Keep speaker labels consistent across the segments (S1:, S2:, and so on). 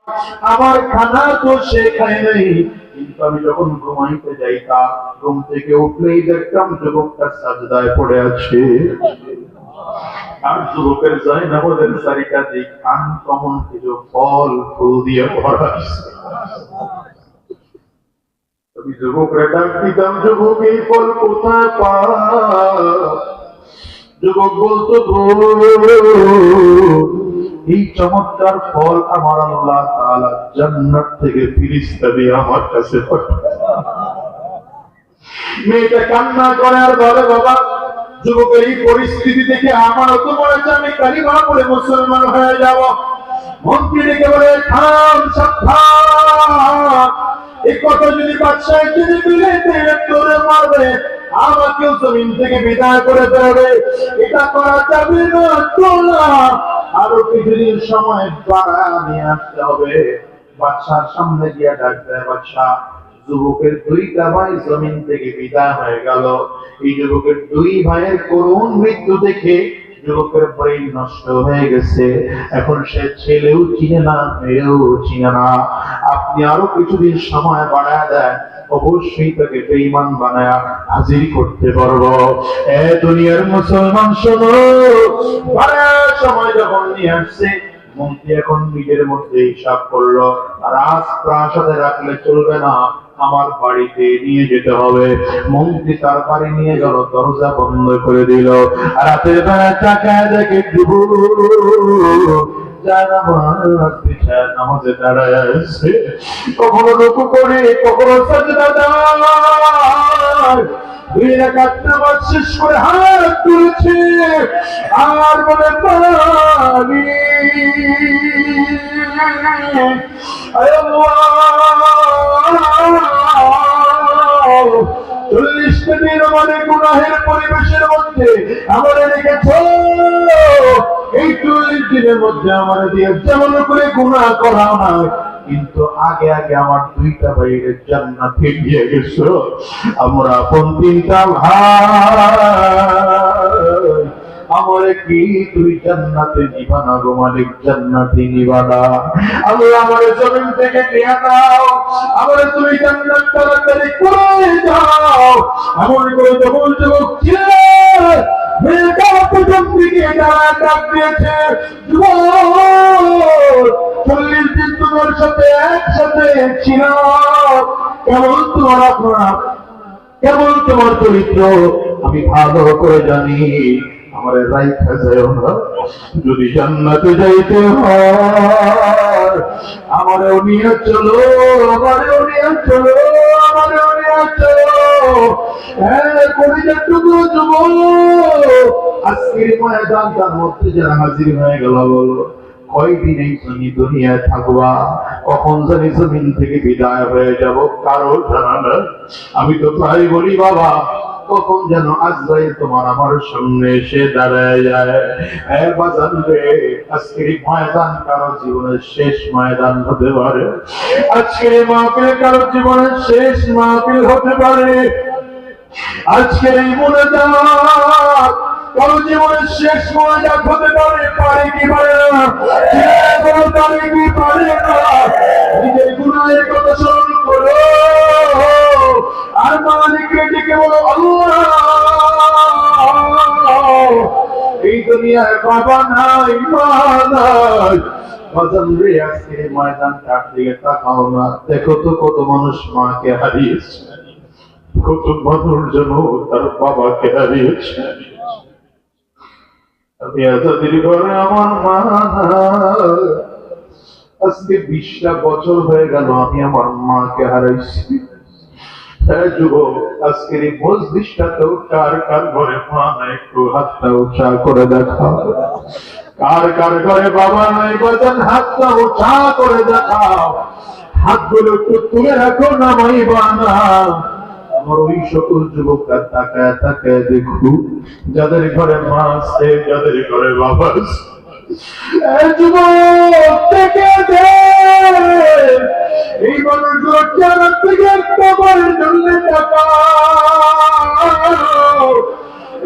S1: আমার খানা তো সে খায় নাই, কিন্তু আমি যখন ঘুমাইতে যাইতাম ঘুম থেকে উঠলেই দেখতাম যুবকটা সাজদায় পড়ে আছে। আর যুবকের জয় নামাজের চারিটা দিক আনকমন কিছু ফল ফুল দিয়ে ভরা। আমি যুবকরা ডাক দিতাম, যুবক এই ফল কোথায় পায়? যুবক বলতো, এই চমৎকার ফল আমার আল্লাহ তাআলা জান্নাত থেকে ফেরেশতা দিয়ে আমার কাছে পাঠায়। মেয়েটা কান্না করে আর বলে, বাবা যুবকের এই পরিস্থিতি দেখে আমার তো মনে হচ্ছে আমি কালিমা পড়ে মুসলমান হয়ে যাব। মন্ত্রী ডেকে বলে, থাম সাবধান, এই কথা যদি বাদশাহ যদি বিলেতে তোরে মারবে, আমাকেও জমিন থেকে বিদায় করে দেবে, এটা করা যাবে না। তোলা আরো কিছুদিন সময় বাড়া নিয়ে আসতে হবে। বাদশার সামনে গিয়ে ডাক দেয়, বাদশাহ যুবকের দুইটা ভাই জমিন থেকে বিদায় হয়ে গেল। এই যুবকের দুই ভাইয়ের করুণ মৃত্যু দেখে যুবকের ব্রেন নষ্ট হয়ে গেছে। এখন সে ছেলেও চিনে না, মেয়েও চিনে না। আপনি আরো কিছুদিন সময় বাড়ায় দেন, অবশ্যই তাকে বেঈমান বানায়া হাজির করতে পারবো। এ দুনিয়ার মুসলমান শোনো, বাড়ায় সময় যখন নিয়ে আসছে, মন্ত্রী এখন নিজের মধ্যে হিসাব করলো, রাজপ্রাসাদে রাখলে চলবে না, আমার বাড়িতে নিয়ে যেতে হবে। মন্ত্রী তার বাড়ি নিয়ে গেল, দরজা বন্ধ করে দিল। রাতের বেলা তাকায় দেখে নামাজে দাঁড়ায় আছে, কখনো রুকু করে কখনো সাজদা দেয়। দুই রাকাত নামাজ শেষ করে হাত তুলেছে আর বলে, পানি আল্লাহ 40 দিন আমাদের গুনাহের পরিবেশের মধ্যে আমার রেখেছ, এই 40 দিনের মধ্যে আমার দিয়ে যেমন করে গুনাহ করা হয়, কিন্তু আগে আগে আমার দুইটা ভাইয়ের জান্নাতে দিয়ে গেছো। আমরা আপন তিনটা ভাই, আমারে কি তুই জান্নাতে নিবা না গো মালিক? জান্নাতে নিবা না? আল্লাহ আমারে জমিন থেকে নিয়ে দাও, আমারে তুমি জান্নাত তাড়াতাড়ি করে দাও। এমন করে যখন যুবক ছিল, মেয়েটা পর্যন্ত দিকে ডাক দিয়েছে, যুবক 40 দিন তোমার সাথে একসাথে ছিলাম, কেমন তোমার আপনারা, কেমন তোমার চরিত্র আমি ভালো করে জানি। আমার রাইখা যায় না, যদি জান্নাতে যাইতে হয় আমারও নিয়ে চলো, আমারও নিয়ে চলো, আমারও নিয়ে চলো। হ্যাঁ, কলিজাটুকু যুবক আজকের ময়দানটার মধ্যে যারা হাজির হয়ে গেল, বলো কয়দিন এই তুমি দুনিয়ায় থাকবা, কখন জানি জমিন থেকে বিদায় হয়ে যাব কারো জানা না। আমি তো প্রায় বলি, বাবা কখন যেন আজরাইল তোমার আমার সামনে এসে দাঁড়ায় যায়। বাজান রে, আজকের ময়দান কারো জীবনের শেষ ময়দান হতে পারে, আজকের মাহফিল কারো জীবনের শেষ মাহফিল হতে পারে, আজকের এই মোনাজাত কারো জীবনের শেষ মোনাজাত হতে পারে। পারে কি পারে না? পারে কি পারে না? নিজের গুনাহের কথা স্মরণ করো আর মালিককে ডেকে বলো, আল্লাহ এই দুনিয়ায় বাবা নাই, মা নাই। বাজান রে, আজকে ময়দানটার দিকে তাকাও না, দেখো তো কত মানুষ মাকে হারিয়েছে, কত মানুষ যেন তার বাবাকে হারিয়েছে। আমি আজাদির ঘরে আমার মা, আজকে 20টা বছর হয়ে গেল আমি আমার মাকে হারাইছি। হ্যাঁ যুবক, আজকের এই মজলিসটাতেও কার কার ঘরে মা নাই, একটু হাতটা উঁচা করে দেখাও। কার কার ঘরে বাবা নাই, বাজান হাতটা উঁচা করে দেখাও। হাতগুলো একটু তুলে রাখো, নামাইবা না। আমার ওই সকল যুবকরা তাকায় তাকায় দেখু, যাদের ঘরে মা আছে, যাদের ঘরে বাবা আছে। যুবক থেকে দে, এই মানুষগুলো চারা থেকে কবরের জন্য টাকা,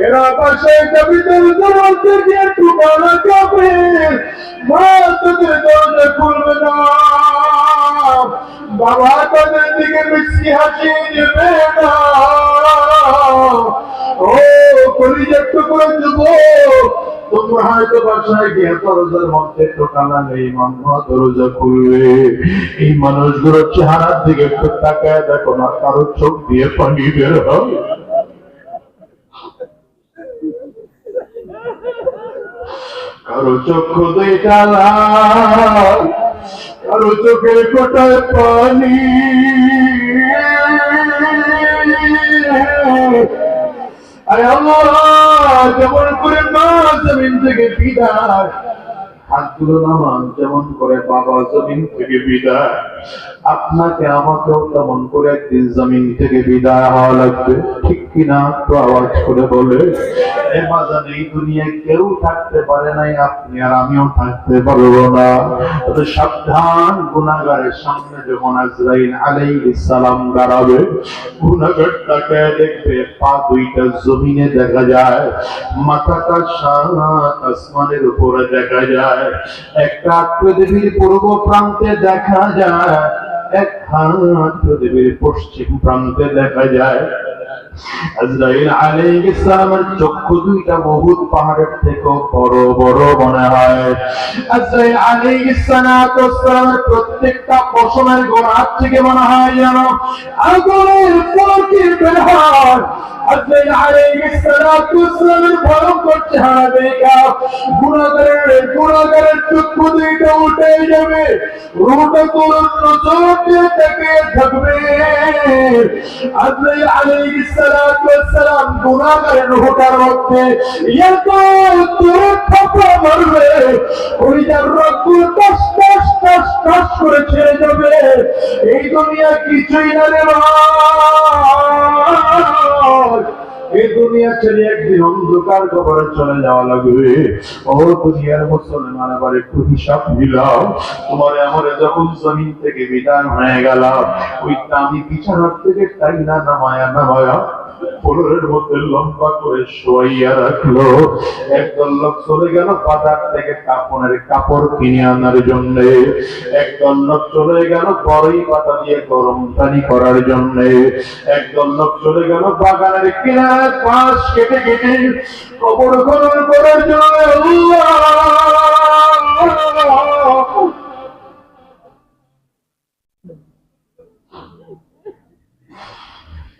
S1: এরা পাশে কবিদের দরজা দিয়ে টুকানো যাবে, মা তোদের দরজা খুলবে না। বাবা তাদের দিকে মিষ্টি হাসি দেবে না। ও কলিজার টুকরো যুবক, তোমরা হয়তো বাসায় গিয়ে দরজার মধ্যে টোকানা নেই, মাম্মা দরজা খুলবে। এই মানুষগুলোর চেহারার দিকে একটু তাকায় দেখো না, কারো চোখ দিয়ে পানি বের হয়। কারো চক্ষু দুইটা লাল, কারো চোখের কোটায় পানি। আয় আল্লাহ, যেমন করে মা জমিন থেকে বিদায়, হাতগুলো নামান, যেমন করে বাবা জমিন থেকে বিদায়, আপনাকে আমাকেও তেমন করে একদিন জমিন থেকে বিদায় হওয়া লাগবে। ঠিক কিনা? তো আওয়াজ করে বলে। এ বাজার এই দুনিয়ায় কেউ থাকতে পারে নাই, আপনি আর আমিও থাকতে পারবো না। তবে সাবধান, গুনাহগারের সামনে যখন আজরাইল আলাইহিস সালাম দাঁড়াবে, গুনাহগার তাকায় দেখবে পা দুইটা জমিনে দেখা যায়, মাথাটা সাত আসমানের উপরে দেখা যায়, একটা পৃথিবীর পূর্ব প্রান্তে দেখা যায়, এক হাত পৃথিবীর পশ্চিম প্রান্তে দেখা যায়। আজরাইল আলাইহিস সালামের চক্ষু দুইটা বহুত পাহাড়ের থেকেও বড় বড় মনে হয়। আজরাইল আলাইহিস সালামের প্রত্যেকটা পশমের গোড়া থেকে মনে হয় যেন আগুনের প্রকীর বের হয়। আজরাইল আলাইহিস সালামের ভয়ঙ্কর চেহারা দেখা গুনাহগারের চক্ষু দুইটা উঠে যাবে, রূহটা তোর নজর দিয়ে তাকিয়ে থাকবে। আজরাইল আলাইহিস সালাম গুনাহগারের রূহটার মধ্যে এত জোরে থাপ্পড় মারবে, ওই যার রক্তগুলো টস টস টস টস করে ছেড়ে যাবে। এই দুনিয়া কিছুই না রে ভাই, এই দুনিয়া ছেড়ে একদিন অন্ধকার কবরে চলে যাওয়া লাগবে। ও দুনিয়ার মুসলমান, আবার একটু হিসাব মিলাও। তোমার আমরে যখন জমিন থেকে বিদায় হয়ে গেলাম, ওই আমি বিছানার থেকে তাই না নামায়া ফ্লোরের মধ্যে লম্বা করে শোয়াইয়া রাখলো। একদল লোক চলে গেল বাজার থেকে কাপড়ের কাপড় কিনে আনার জন্য, একদল লোক চলে গেল বড়ই পাতা দিয়ে গরম পানি করার জন্য, একদল লোক চলে গেল বাগানের কিনারে বাঁশ কেটে কেটে কবর খনন করার জন্য।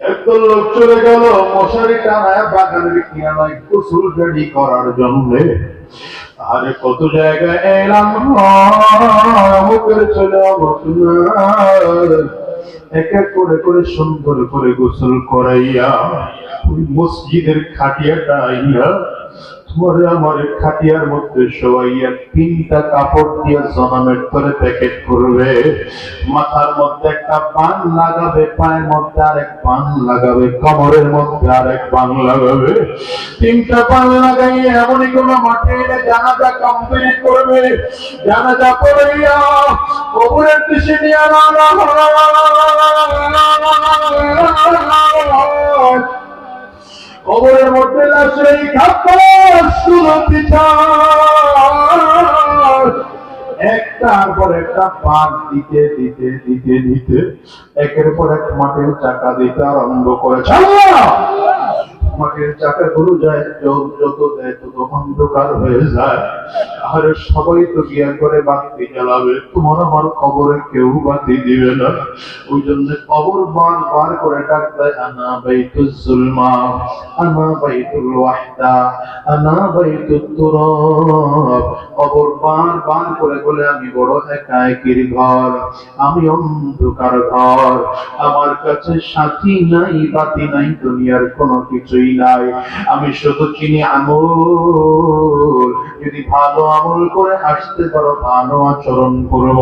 S1: একদল লোক চলে গেল মশারি টানায় বাগানের কিনারায় গোসল রেডি করার জন্য। আরে কত জায়গায় এলাম, অমুকের চলে অমুক এক এক করে করে সুন্দর করে গোসল করাইয়া ওই মসজিদের খাটিয়াটা আইয়া তোমারে আমার খাটিয়ার মধ্যে শোয়াইয়া তিনটা কাপড় দিয়ে জনামের করে প্যাকেট করবে, মাথার মধ্যে একটা পান লাগাবে, পায়ের মধ্যে আরেক পান লাগাবে, কোমরের মধ্যে আরেক পান লাগাবে, তিনটা পান লাগাইয়া এমনই কোন মাঠে এনে জানাজা কমপ্লিট করবে। জানাজা করাইয়া কবরের দিশে নিয়ে আনা কবরের মধ্যে লাশের একটার পর একটা পাক দিতে দিতে দিতে দিতে একের পর এক মাটির চাকা দিতে আরম্ভ করেছে। মাটির চাকা গুলো যায়, যত দেয় তত অন্ধকার হয়ে যায়। আর সবাই তো গিয়া করে বাতি জ্বালাবে, তোমার আমার কবরে কেউ বাতি দিবে না। ওই জন্য কবর বার করে ডাক দেয়, আনা বাইতুল জুলমা, আনা বাইতুল ওয়াহদা, আনা বাইতুত তুরাব। কবর বার করে বলে, আমি বড় একাকির ঘর, আমি অন্ধকার ঘর, আমার কাছে সাথী নাই, বাতি নাই, দুনিয়ার কোনো কিছুই নাই, আমি শুধু চিনি আমল। যদি ভালো আমল করে আসতে পারো, ভালো আচরণ করব।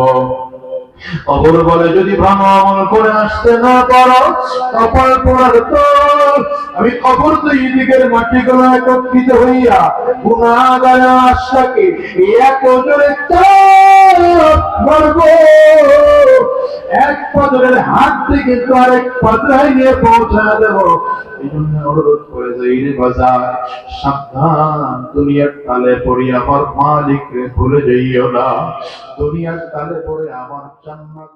S1: কবর বলে, যদি ভালো আমল করে আসতে না পারো, কপাল পোড়ার তো আমি কবর দুই দিকের মাটিগুলো একত্রিত হইয়া গুনাহগার আশাকে এক জোরে মারবো। এক পাথরের হাত থেকে তো আরেক পাথরাই নিয়ে পৌঁছা দেব। এই জন্য অনুরোধ করে যাই রে বাজার, সাবধান, দুনিয়ার তালে পড়ি আমার মালিক ভুলে যাইও না, দুনিয়ার তালে পড়ে আমার জান্নাত